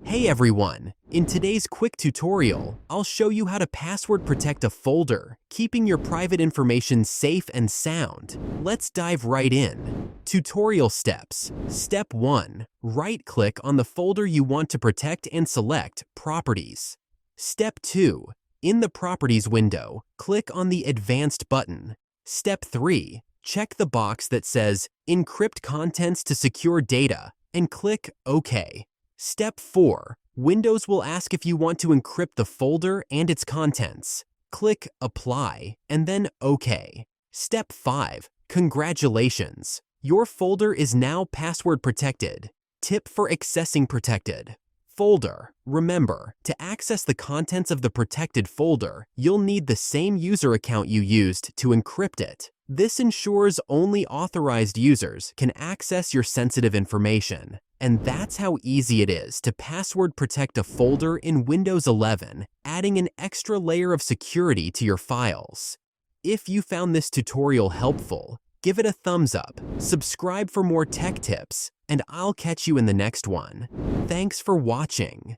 Hey everyone! In today's quick tutorial, I'll show you how to password protect a folder, keeping your private information safe and sound. Let's dive right in. Tutorial steps. Step 1. Right-click on the folder you want to protect and select Properties. Step 2. In the Properties window, click on the Advanced button. Step 3. Check the box that says Encrypt contents to secure data and click OK. Step 4. Windows will ask if you want to encrypt the folder and its contents. Click Apply and then OK. Step 5. Congratulations! Your folder is now password protected. Tip for accessing protected folder. Remember, to access the contents of the protected folder, you'll need the same user account you used to encrypt it. This ensures only authorized users can access your sensitive information. And that's how easy it is to password protect a folder in Windows 11, adding an extra layer of security to your files. If you found this tutorial helpful, give it a thumbs up, subscribe for more tech tips, and I'll catch you in the next one. Thanks for watching.